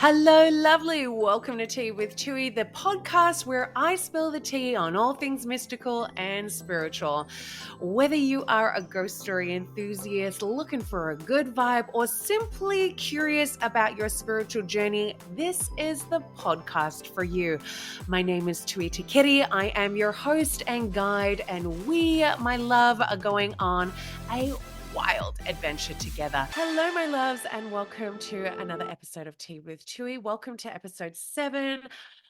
Hello, lovely. Welcome to Tea with Chewy, the podcast where I spill the tea on all things mystical and spiritual. Whether you are a ghost story enthusiast looking for a good vibe or simply curious about your spiritual journey, this is the podcast for you. My name is Tui Takiri. I am your host and guide, and we, my love, are going on a wild adventure together. Hello, my loves, and welcome to another episode of Tea with Chewy. Welcome to episode 7.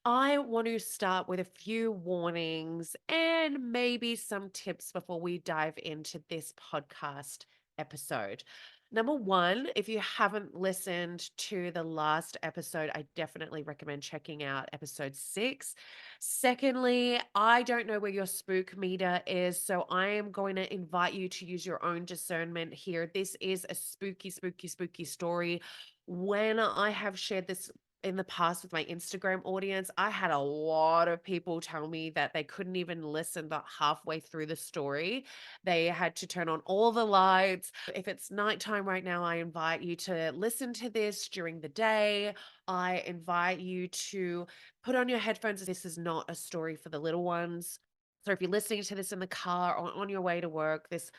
I want to start with a few warnings and maybe some tips before we dive into this podcast episode. Number one, if you haven't listened to the last episode, I definitely recommend checking out episode 6. Secondly, I don't know where your spook meter is, so I am going to invite you to use your own discernment here. This is a spooky, spooky, spooky story. When I have shared this in the past with my Instagram audience, I had a lot of people tell me that they couldn't even listen but halfway through the story. They had to turn on all the lights. If it's nighttime right now, I invite you to listen to this during the day. I invite you to put on your headphones. This is not a story for the little ones. So if you're listening to this in the car or on your way to work, this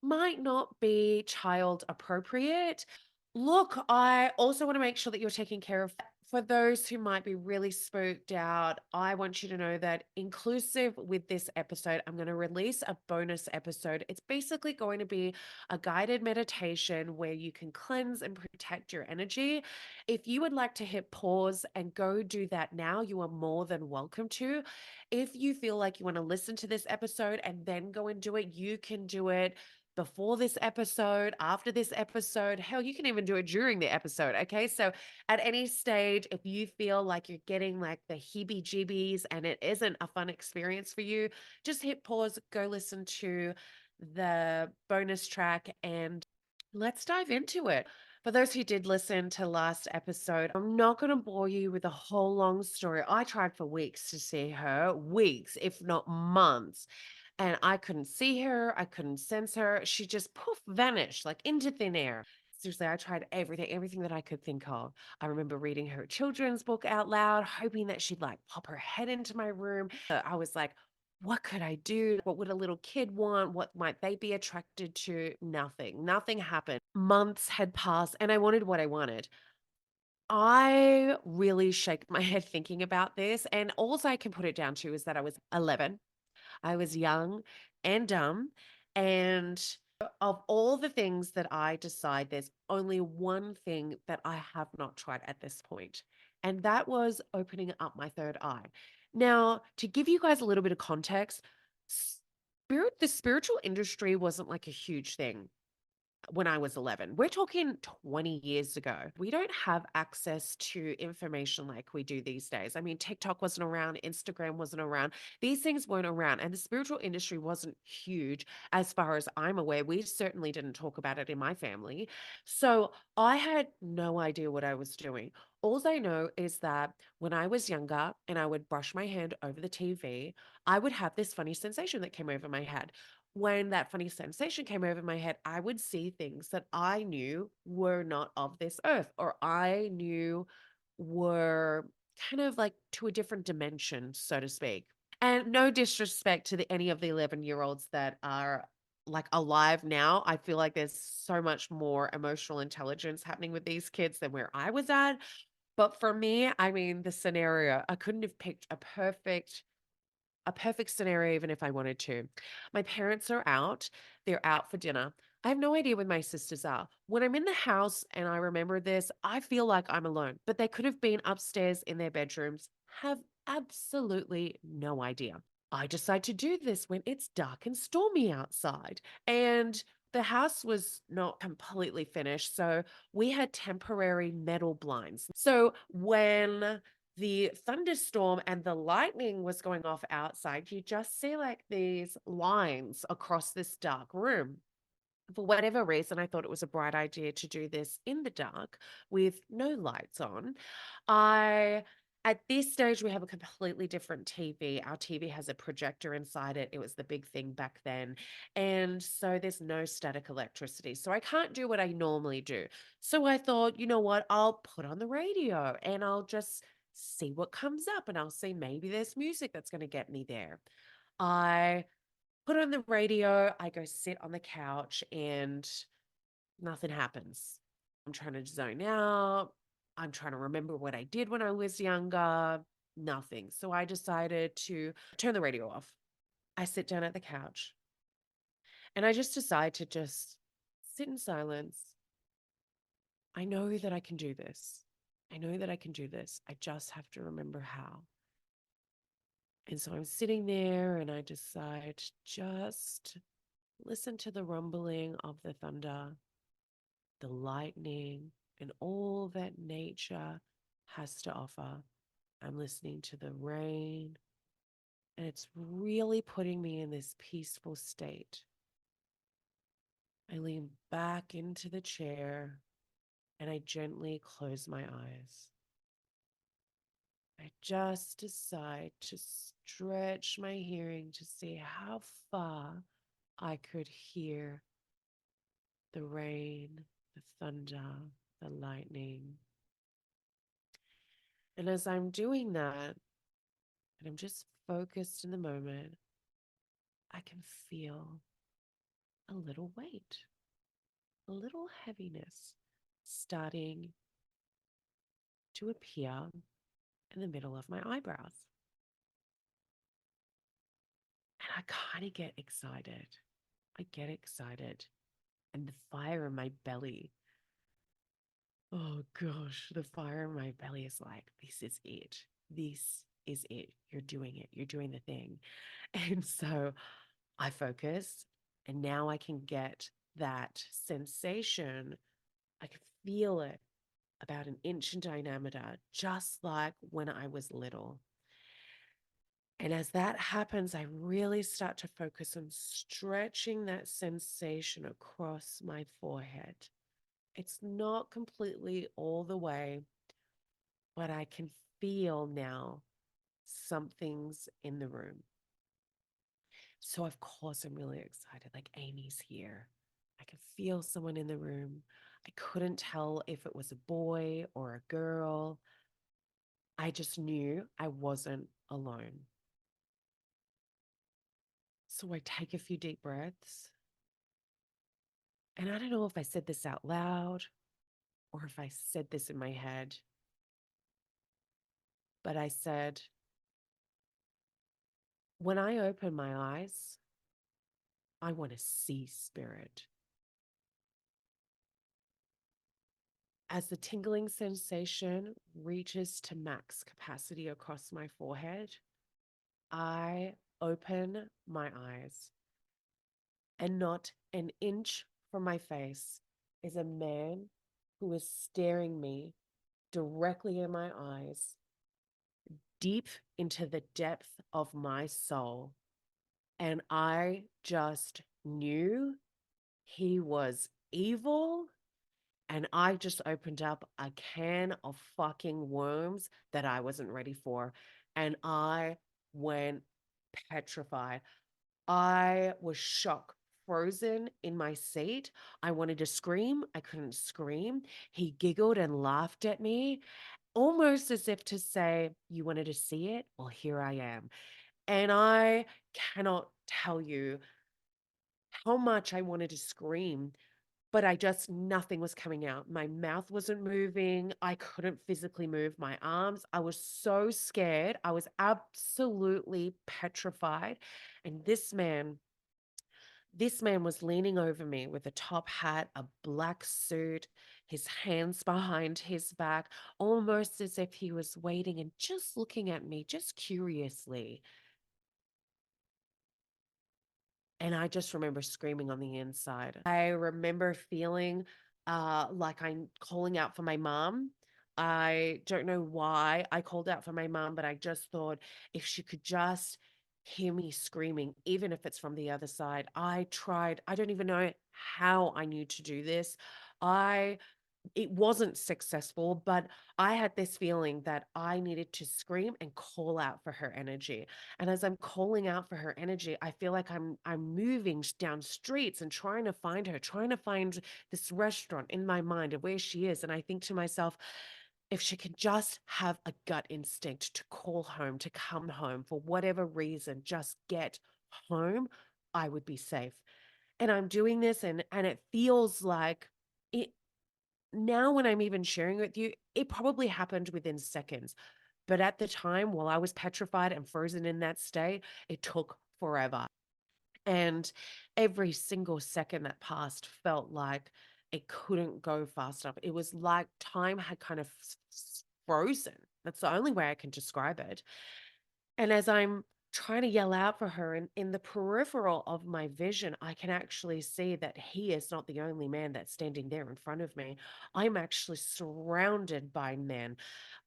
might not be child appropriate. Look, I also want to make sure that you're taking care of. For those who might be really spooked out, I want you to know that inclusive with this episode, I'm going to release a bonus episode. It's basically going to be a guided meditation where you can cleanse and protect your energy. If you would like to hit pause and go do that now, you are more than welcome to. If you feel like you want to listen to this episode and then go and do it, you can do it before this episode, after this episode. Hell, you can even do it during the episode. Okay. So, at any stage, if you feel like you're getting like the heebie jeebies and it isn't a fun experience for you, just hit pause, go listen to the bonus track, and let's dive into it. For those who did listen to last episode, I'm not going to bore you with a whole long story. I tried for weeks to see her, weeks, if not months, and I couldn't see her. I couldn't sense her. She just poof vanished like into thin air. Seriously, I tried everything that I could think of. I remember reading her children's book out loud, hoping that she'd like pop her head into my room. I was like, what could I do? What would a little kid want? What might they be attracted to? Nothing happened. Months had passed and I wanted what I wanted. I really shake my head thinking about this. And all I can put it down to is that I was 11. I was young and dumb. And of all the things that I decide, there's only one thing that I have not tried at this point, and that was opening up my third eye. Now, to give you guys a little bit of context, the spiritual industry wasn't like a huge thing when I was 11. We're talking 20 years ago. We don't have access to information like we do these days. I mean, TikTok wasn't around, Instagram wasn't around. These things weren't around, and the spiritual industry wasn't huge as far as I'm aware. We certainly didn't talk about it in my family. So I had no idea what I was doing. All I know is that when I was younger and I would brush my hand over the TV, I would have this funny sensation that came over my head. When that funny sensation came over my head, I would see things that I knew were not of this earth, or I knew were kind of like to a different dimension, so to speak. And no disrespect to any of the 11-year-olds that are like alive now. I feel like there's so much more emotional intelligence happening with these kids than where I was at. But for me, I mean, the scenario, I couldn't have picked a perfect scenario even if I wanted to. My parents are out. They're out for dinner. I have no idea where my sisters are. When I'm in the house and I remember this, I feel like I'm alone, but they could have been upstairs in their bedrooms. Have absolutely no idea. I decide to do this when it's dark and stormy outside. And the house was not completely finished. So we had temporary metal blinds. So when the thunderstorm and the lightning was going off outside, you just see like these lines across this dark room. For whatever reason, I thought it was a bright idea to do this in the dark with no lights on. I At this stage, we have a completely different TV. Our TV has a projector inside it. It was the big thing back then. And so there's no static electricity. So I can't do what I normally do. So I thought, you know what? I'll put on the radio and I'll just see what comes up and I'll see maybe there's music that's going to get me there. I put on the radio, I go sit on the couch and nothing happens. I'm trying to zone out. I'm trying to remember what I did when I was younger. Nothing. So I decided to turn the radio off. I sit down at the couch and I just decide to just sit in silence. I know that I can do this. I know that I can do this. I just have to remember how. And so I'm sitting there and I decide to just listen to the rumbling of the thunder, the lightning, and all that nature has to offer. I'm listening to the rain, and it's really putting me in this peaceful state. I lean back into the chair and I gently close my eyes. I just decide to stretch my hearing to see how far I could hear the rain, the thunder, the lightning. And as I'm doing that, and I'm just focused in the moment, I can feel a little weight, a little heaviness starting to appear in the middle of my eyebrows. And I kind of get excited. I get excited. And the fire in my belly, oh gosh, the fire in my belly is like, this is it. This is it. You're doing it. You're doing the thing. And so I focus, and now I can get that sensation. I can feel it about an inch in diameter, just like when I was little. And as that happens, I really start to focus on stretching that sensation across my forehead. It's not completely all the way, but I can feel now something's in the room. So, of course, I'm really excited. Like, Amy's here. I can feel someone in the room. I couldn't tell if it was a boy or a girl. I just knew I wasn't alone. So I take a few deep breaths. And I don't know if I said this out loud or if I said this in my head, but I said, when I open my eyes, I want to see spirit. As the tingling sensation reaches to max capacity across my forehead, I open my eyes, and not an inch from my face is a man who is staring me directly in my eyes, deep into the depth of my soul. And I just knew he was evil. And I just opened up a can of fucking worms that I wasn't ready for. And I went petrified. I was shocked, frozen in my seat. I wanted to scream. I couldn't scream. He giggled and laughed at me, almost as if to say, "You wanted to see it? Well, here I am." And I cannot tell you how much I wanted to scream, but nothing was coming out. My mouth wasn't moving. I couldn't physically move my arms. I was so scared. I was absolutely petrified. And this man was leaning over me with a top hat, a black suit, his hands behind his back, almost as if he was waiting and just looking at me, just curiously. And I just remember screaming on the inside. I remember feeling like I'm calling out for my mom. I don't know why I called out for my mom, but I just thought if she could just hear me screaming, even if it's from the other side. I tried, I don't even know how I knew to do this. I it wasn't successful, but I had this feeling that I needed to scream and call out for her energy. And as I'm calling out for her energy, I feel like I'm moving down streets and trying to find her, trying to find this restaurant in my mind of where she is. And I think to myself, if she could just have a gut instinct to call home, to come home for whatever reason, just get home, I would be safe. And I'm doing this and it feels like it now when I'm even sharing with you, it probably happened within seconds. But at the time, while I was petrified and frozen in that state, it took forever. And every single second that passed felt like it couldn't go fast enough. It was like time had kind of frozen. That's the only way I can describe it. And as I'm trying to yell out for her, and in the peripheral of my vision, I can actually see that he is not the only man that's standing there in front of me. I'm actually surrounded by men.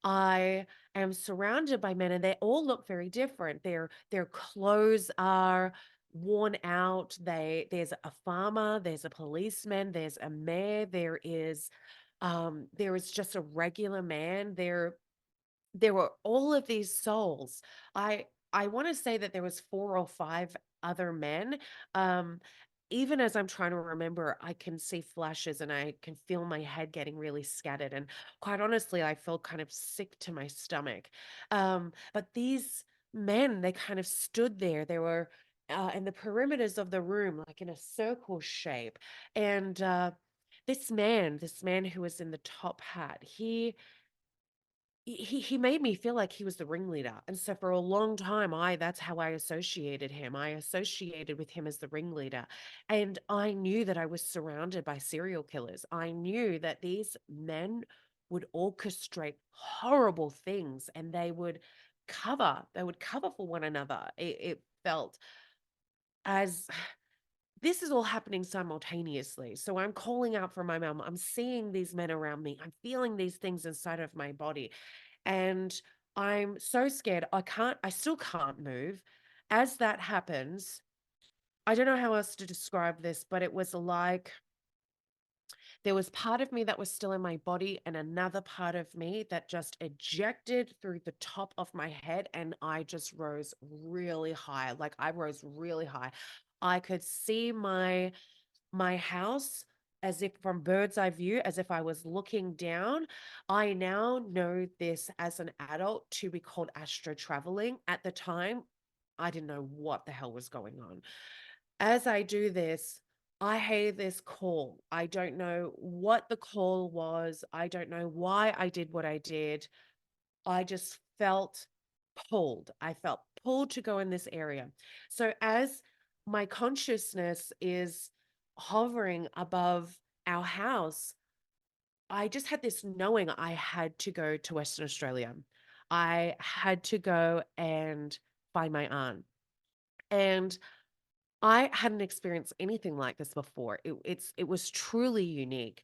I am surrounded by men, and they all look very different. Their clothes are worn out. There's a farmer, there's a policeman, there's a mayor, there is just a regular man. There were all of these souls. I wanna say that there was 4 or 5 other men. Um, Even as I'm trying to remember, I can see flashes and I can feel my head getting really scattered, and quite honestly, I felt kind of sick to my stomach. But these men, they kind of stood there. They were, in the perimeters of the room, like in a circle shape, and, this man who was in the top hat, he made me feel like he was the ringleader, and so for a long time, I that's how I associated him. I associated with him as the ringleader, and I knew that I was surrounded by serial killers. I knew that these men would orchestrate horrible things, and they would cover for one another. It felt as this is all happening simultaneously. So I'm calling out for my mom. I'm seeing these men around me. I'm feeling these things inside of my body. And I'm so scared. I still can't move. As that happens, I don't know how else to describe this, but it was like there was part of me that was still in my body and another part of me that just ejected through the top of my head. And I just rose really high. Like I rose really high. I could see my house as if from bird's eye view, as if I was looking down. I now know this as an adult to be called astro traveling. At the time, I didn't know what the hell was going on. As I do this, I hear this call. I don't know what the call was. I don't know why I did what I did. I just felt pulled. I felt pulled to go in this area. So as my consciousness is hovering above our house, I just had this knowing I had to go to Western Australia. I had to go and find my aunt. And I hadn't experienced anything like this before. It was truly unique.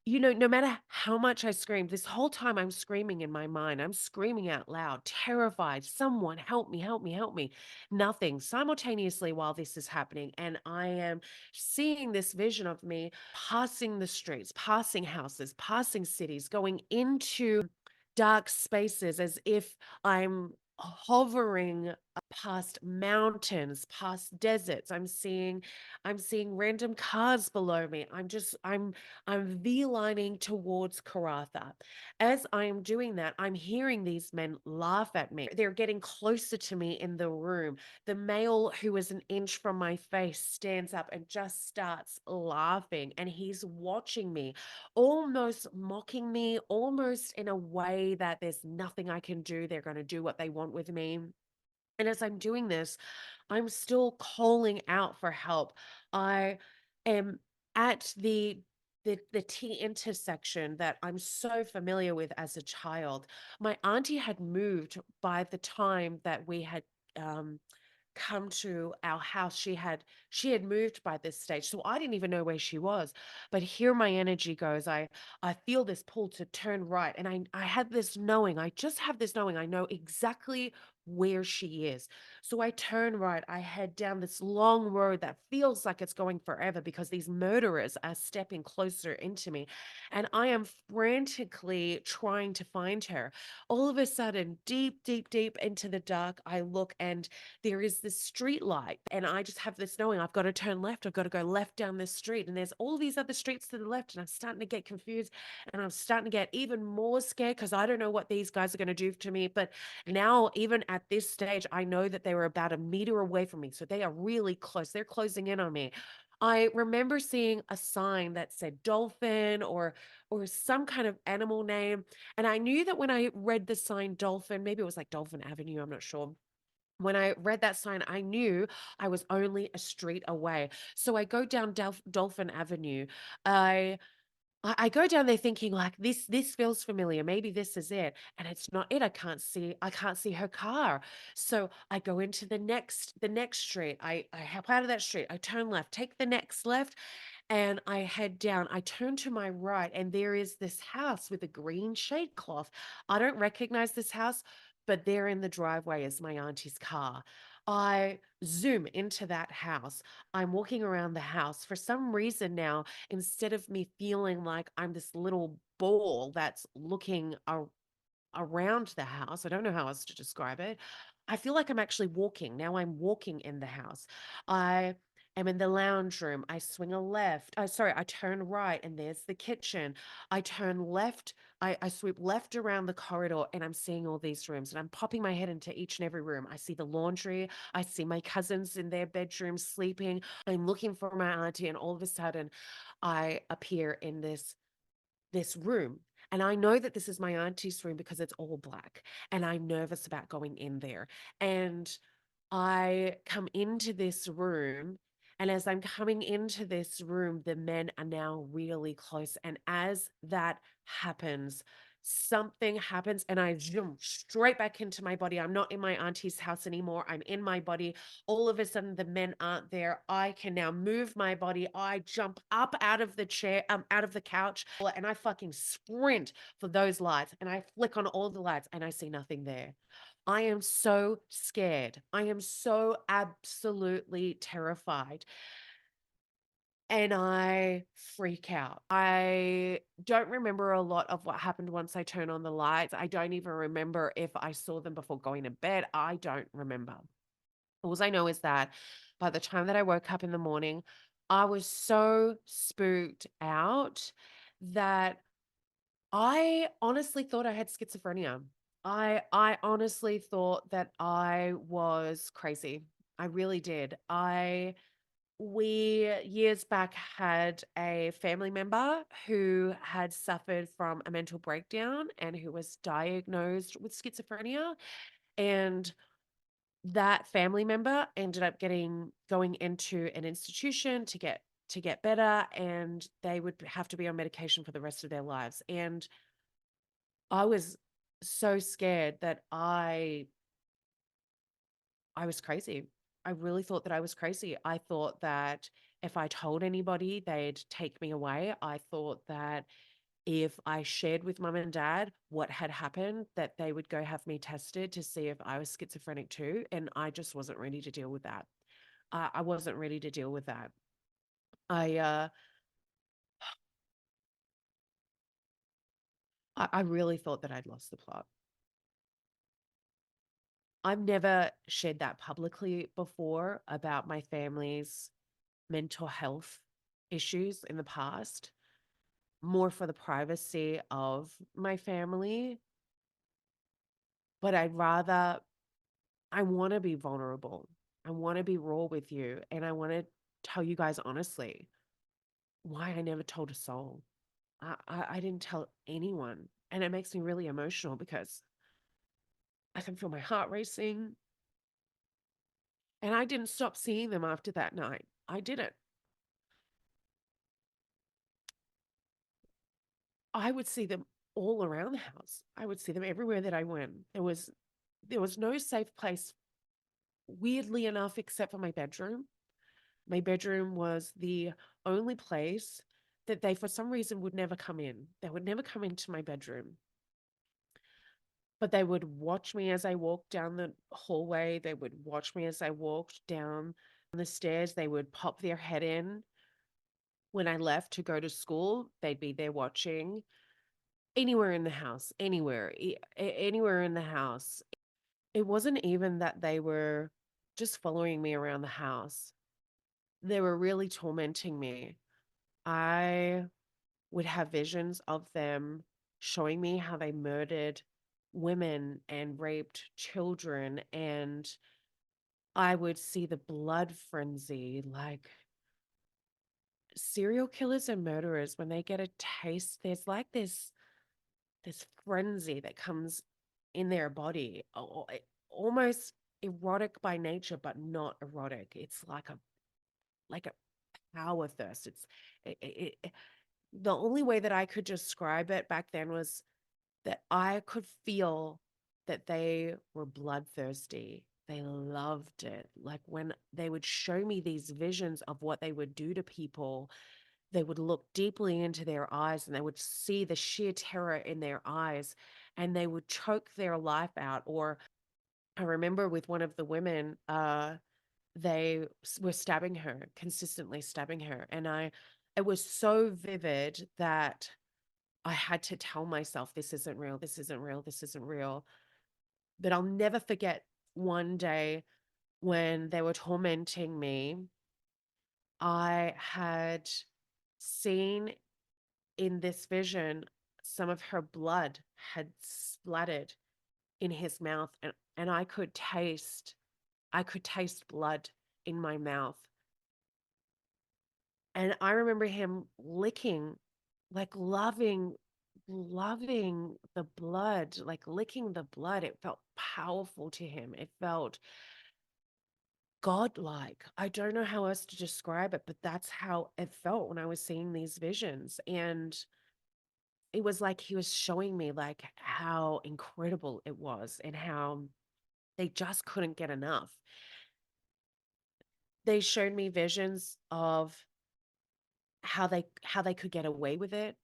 No matter how much I screamed, this whole time I'm screaming in my mind. I'm screaming out loud, terrified. Someone help me, help me, help me. Nothing. Simultaneously, while this is happening, and I am seeing this vision of me passing the streets, passing houses, passing cities, going into dark spaces as if I'm hovering past mountains, past deserts. I'm seeing random cars below me. I'm V-lining towards Karatha. As I am doing that, I'm hearing these men laugh at me. They're getting closer to me in the room. The male who is an inch from my face stands up and just starts laughing, and he's watching me, almost mocking me, almost in a way that there's nothing I can do. They're going to do what they want with me. And as I'm doing this, I'm still calling out for help. I am at the T intersection that I'm so familiar with as a child. My auntie had moved by the time that we had um, come to our house. She had moved by this stage, so I didn't even know where she was. But here my energy goes. I feel this pull to turn right, and I had this knowing. I just have this knowing. I know exactly where she is. So I turn right, I head down this long road that feels like it's going forever because these murderers are stepping closer into me. And I am frantically trying to find her. All of a sudden, deep, deep, deep into the dark, I look and there is this street light. And I just have this knowing I've got to turn left. I've got to go left down this street. And there's all these other streets to the left. And I'm starting to get confused and I'm starting to get even more scared because I don't know what these guys are going to do to me. But now, even at this stage, I know that they were about a meter away from me. So they are really close. They're closing in on me. I remember seeing a sign that said dolphin or some kind of animal name. And I knew that when I read the sign dolphin, maybe it was like Dolphin Avenue, I'm not sure. When I read that sign, I knew I was only a street away. So I go down Dolphin Avenue. I I go down there thinking like this feels familiar. Maybe this is it. And it's not it. I can't see her car. So I go into the next street. I hop out of that street. I turn left, take the next left, and I head down. I turn to my right, and there is this house with a green shade cloth. I don't recognize this house, but there in the driveway is my auntie's car. I zoom into that house. I'm walking around the house. For some reason now, instead of me feeling like I'm this little ball that's looking around the house. I don't know how else to describe it. I feel like I'm actually walking. Now I'm walking in the house. I am in the lounge room. I swing a left. Sorry, I turn right and there's the kitchen. I turn left. I sweep left around the corridor and I'm seeing all these rooms and I'm popping my head into each and every room. I see the laundry. I see my cousins in their bedroom sleeping. I'm looking for my auntie and all of a sudden I appear in this room. And I know that this is my auntie's room because it's all black. And I'm nervous about going in there. And I come into this room. And as I'm coming into this room, the men are now really close. And as that happens, something happens and I zoom straight back into my body. I'm not in my auntie's house anymore. I'm in my body. All of a sudden, the men aren't there. I can now move my body. I jump up out of the chair, out of the couch, and I fucking sprint for those lights. And I flick on all the lights and I see nothing there. I am so scared. I am so absolutely terrified. And I freak out. I don't remember a lot of what happened once I turn on the lights. I don't even remember if I saw them before going to bed. I don't remember. All I know is that by the time that I woke up in the morning, I was so spooked out that I honestly thought I had schizophrenia. I honestly thought that I was crazy. I really did. We years back had a family member who had suffered from a mental breakdown and who was diagnosed with schizophrenia. And that family member ended up going into an institution to get better, and they would have to be on medication for the rest of their lives. And I was so scared that I was crazy. I really thought that I was crazy. I thought that if I told anybody, they'd take me away. I thought that if I shared with mum and dad what had happened, that they would go have me tested to see if I was schizophrenic too. And I just wasn't ready to deal with that. I wasn't ready to deal with that. I, uh, I really thought that I'd lost the plot. I've never shared that publicly before about my family's mental health issues in the past, more for the privacy of my family. But I want to be vulnerable. I want to be raw with you. And I want to tell you guys honestly why I never told a soul. I didn't tell anyone. And it makes me really emotional because I can feel my heart racing. And I didn't stop seeing them after that night. I didn't. I would see them all around the house. I would see them everywhere that I went. There was no safe place, weirdly enough, except for my bedroom. My bedroom was the only place that they, for some reason, would never come in. They would never come into my bedroom. but they would watch me as I walked down the hallway. They would watch me as I walked down the stairs. They would pop their head in when I left to go to school. They'd be there watching anywhere in the house, anywhere in the house. It wasn't even that they were just following me around the house. They were really tormenting me. I would have visions of them showing me how they murdered women and raped children, and I would see the blood frenzy. Like, serial killers and murderers, when they get a taste, there's like this frenzy that comes in their body, almost erotic by nature, but not erotic. It's like a power thirst. The only way that I could describe it back then was that I could feel that they were bloodthirsty. They loved it. Like, when they would show me these visions of what they would do to people, they would look deeply into their eyes and they would see the sheer terror in their eyes, and they would choke their life out. Or I remember with one of the women, they were stabbing her, consistently stabbing her. And it was so vivid that I had to tell myself, this isn't real, this isn't real, this isn't real. But I'll never forget one day when they were tormenting me. I had seen in this vision some of her blood had splattered in his mouth, and I could taste blood in my mouth. And I remember him licking, like loving the blood, like licking the blood. It felt powerful to him. It felt godlike. I don't know how else to describe it, but that's how it felt when I was seeing these visions. And it was like he was showing me like how incredible it was and how they just couldn't get enough. They showed me visions of how they could get away with it.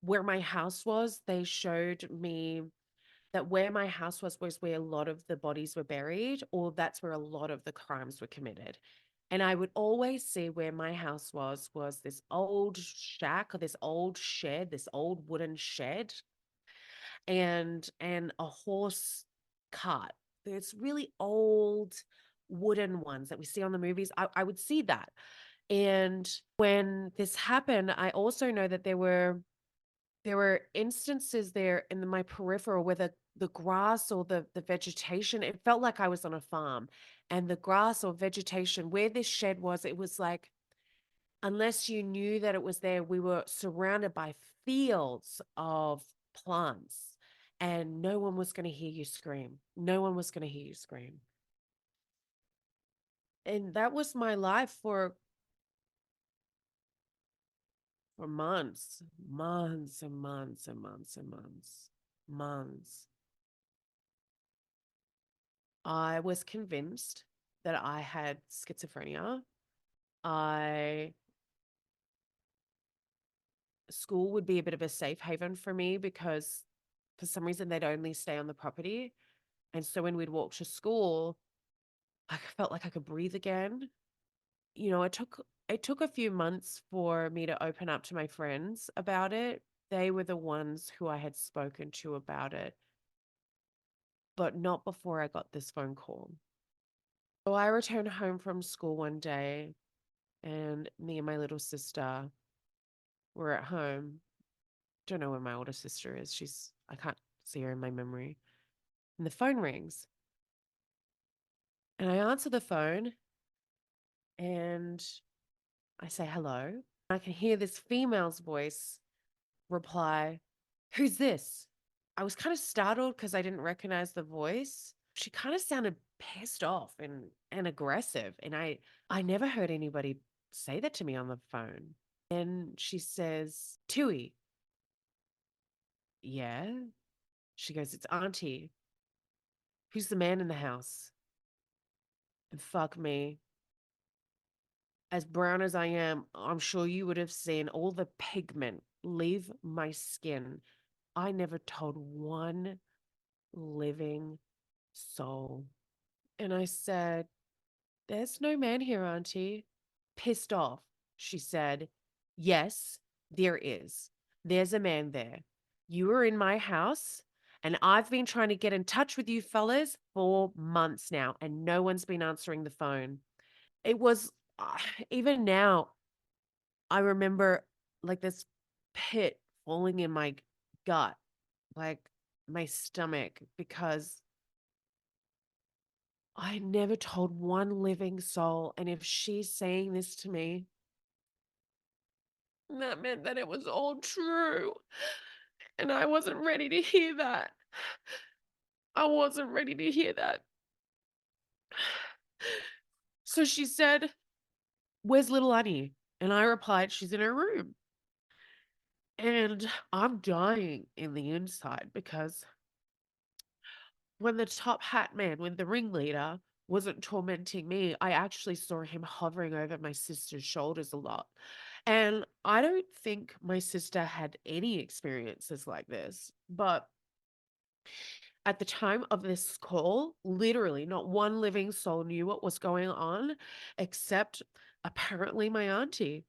Where my house was, they showed me that where my house was where a lot of the bodies were buried, or that's where a lot of the crimes were committed. And I would always see where my house was this old shack, or this old shed, this old wooden shed, and a horse cart. There's really old wooden ones that we see on the movies. I would see that. And when this happened, I also know that there were instances there in my peripheral where the grass or the vegetation, it felt like I was on a farm. And the grass or vegetation where this shed was, it was like, unless you knew that it was there, we were surrounded by fields of plants, and no one was going to hear you scream. No one was going to hear you scream. And that was my life for months, months and months and months and months, months. I was convinced that I had schizophrenia. I School would be a bit of a safe haven for me because for some reason they'd only stay on the property. And so when we'd walk to school, I felt like I could breathe again. It took a few months for me to open up to my friends about it. They were the ones who I had spoken to about it, but not before I got this phone call. So I returned home from school one day, and me and my little sister were at home. Don't know where my older sister is. I can't see her in my memory. And the phone rings. And I answer the phone and I say hello. I can hear this female's voice reply, "Who's this?" I was kind of startled because I didn't recognize the voice. She kind of sounded pissed off and aggressive. And I never heard anybody say that to me on the phone. And she says, "Tui." "Yeah." She goes, "It's Auntie. Who's the man in the house?" And fuck me. As brown as I am, I'm sure you would have seen all the pigment leave my skin. I never told one living soul. And I said, "There's no man here, Auntie." Pissed off, she said, "Yes, there is. There's a man there. You were in my house, and I've been trying to get in touch with you fellas for months now, and no one's been answering the phone." It was, even now, I remember like this pit falling in my gut, like my stomach, because I never told one living soul. And if she's saying this to me, that meant that it was all true. And I wasn't ready to hear that. I wasn't ready to hear that. So she said, "Where's little Annie?" And I replied, "She's in her room." And I'm dying in the inside because when the top hat man, when the ringleader wasn't tormenting me, I actually saw him hovering over my sister's shoulders a lot. And I don't think my sister had any experiences like this. But at the time of this call, literally not one living soul knew what was going on, except apparently my auntie.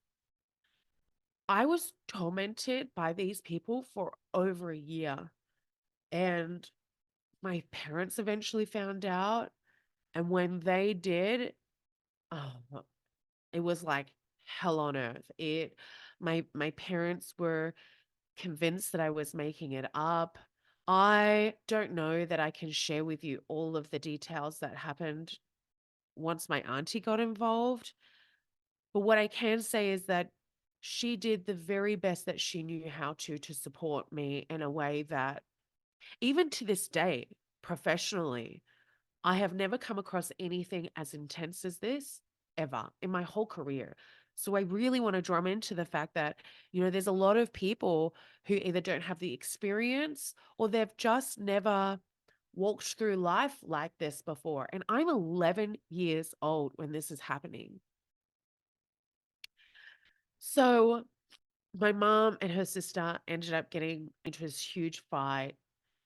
I was tormented by these people for over a year. And my parents eventually found out. And when they did, oh, it was like hell on earth. My parents were convinced that I was making it up. I don't know that I can share with you all of the details that happened once my auntie got involved. But what I can say is that she did the very best that she knew how to support me in a way that even to this day, professionally, I have never come across anything as intense as this ever in my whole career. So I really want to drum into the fact that, there's a lot of people who either don't have the experience or they've just never walked through life like this before. And I'm 11 years old when this is happening. So my mom and her sister ended up getting into this huge fight.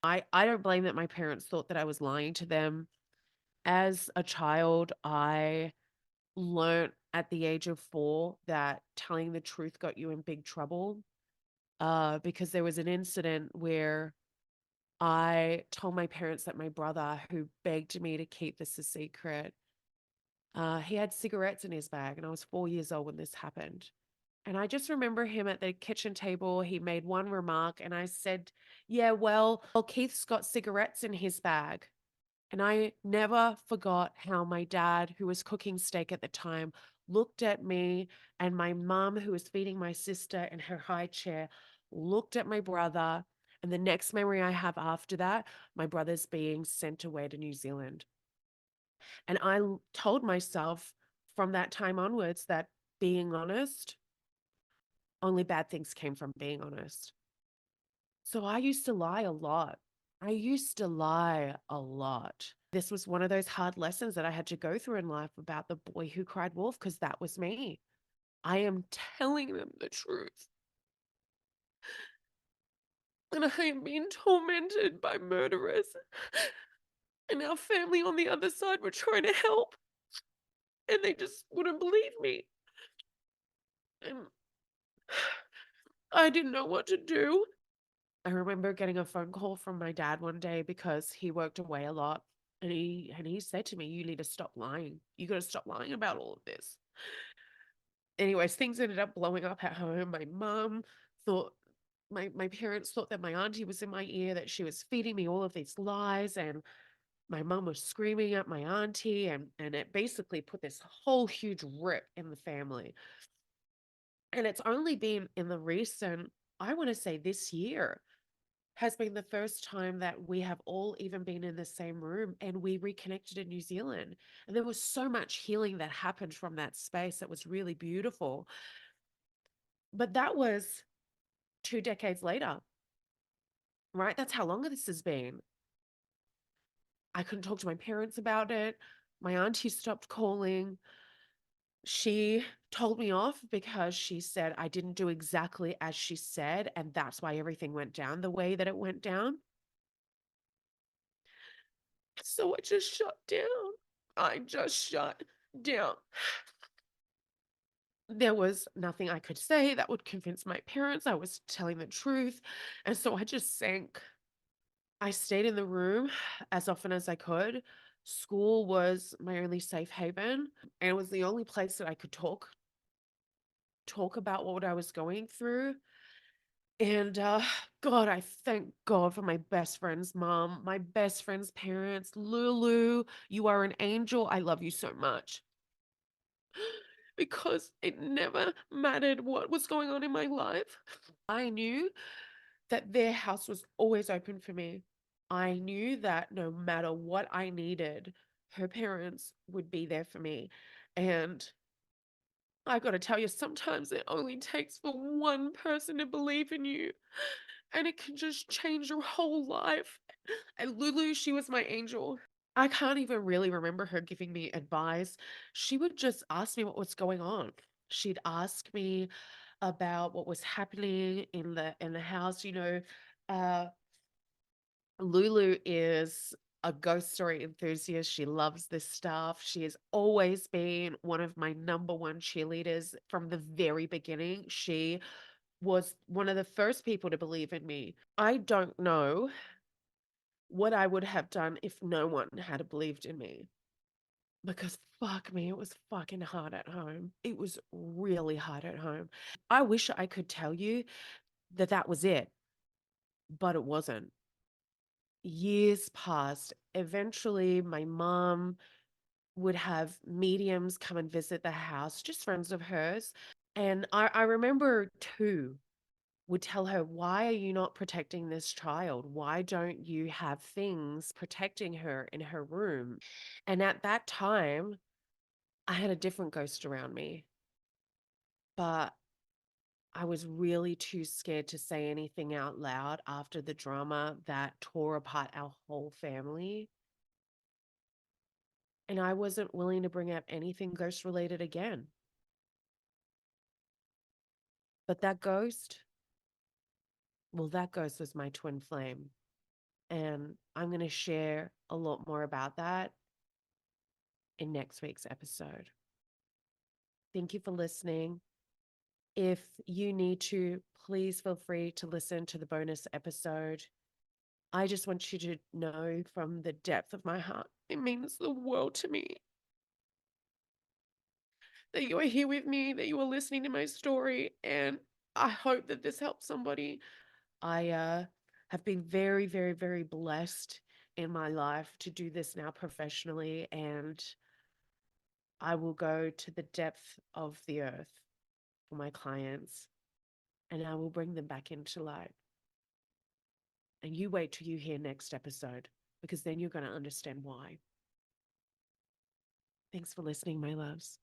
I don't blame that my parents thought that I was lying to them. As a child, I learned at the age of 4 that telling the truth got you in big trouble, because there was an incident where I told my parents that my brother, who begged me to keep this a secret, he had cigarettes in his bag, and I was 4 years old when this happened. And I just remember him at the kitchen table. He made one remark, and I said, "Yeah, well, Keith's got cigarettes in his bag." And I never forgot how my dad, who was cooking steak at the time, looked at me, and my mum, who was feeding my sister in her high chair, looked at my brother. And the next memory I have after that, my brother's being sent away to New Zealand. And told myself from that time onwards that being honest, only bad things came from being honest. So I used to lie a lot. I used to lie a lot. This was one of those hard lessons that I had to go through in life about the boy who cried wolf, because that was me. I am telling them the truth. And I am being tormented by murderers. And our family on the other side were trying to help. And they just wouldn't believe me. And I didn't know what to do. I remember getting a phone call from my dad one day because he worked away a lot. And he said to me, "You need to stop lying. You got to stop lying about all of this." Anyways, things ended up blowing up at home. My mom thought my parents thought that my auntie was in my ear, that she was feeding me all of these lies, and my mom was screaming at my auntie, and it basically put this whole huge rip in the family. And it's only been in the recent, I want to say this year, has been the first time that we have all even been in the same room and we reconnected in New Zealand. And there was so much healing that happened from that space that was really beautiful. But that was 2 decades later, right? That's how long this has been. I couldn't talk to my parents about it. My auntie stopped calling. She told me off because she said I didn't do exactly as she said, and that's why everything went down the way that it went down. So I just shut down. I just shut down. There was nothing I could say that would convince my parents I was telling the truth. And so I just sank. I stayed in the room as often as I could. School was my only safe haven, and it was the only place that I could talk about what I was going through. And God, I thank God for my best friend's mom, my best friend's parents. Lulu, you are an angel. I love you so much. Because it never mattered what was going on in my life. I knew that their house was always open for me. I knew that no matter what I needed, her parents would be there for me. And I got to tell you, sometimes it only takes for one person to believe in you, and it can just change your whole life. And Lulu, she was my angel. I can't even really remember her giving me advice. She would just ask me what was going on. She'd ask me about what was happening in the house. Uh, Lulu is a ghost story enthusiast. She loves this stuff. She has always been one of my number one cheerleaders from the very beginning. She was one of the first people to believe in me. I don't know what I would have done if no one had believed in me. Because fuck me, it was fucking hard at home. It was really hard at home. I wish I could tell you that that was it, but it wasn't. Years passed. Eventually, my mom would have mediums come and visit the house, just friends of hers. And I remember two would tell her, "Why are you not protecting this child? Why don't you have things protecting her in her room?" And at that time, I had a different ghost around me, but I was really too scared to say anything out loud after the drama that tore apart our whole family. And I wasn't willing to bring up anything ghost related again. But that ghost, well, that ghost was my twin flame. And I'm going to share a lot more about that in next week's episode. Thank you for listening. If you need to, please feel free to listen to the bonus episode. I just want you to know from the depth of my heart, it means the world to me that you are here with me, that you are listening to my story, and I hope that this helps somebody. I have been very, very, very blessed in my life to do this now professionally, and I will go to the depth of the earth for my clients, and I will bring them back into light. And you wait till you hear next episode, because then you're going to understand why. Thanks for listening, my loves.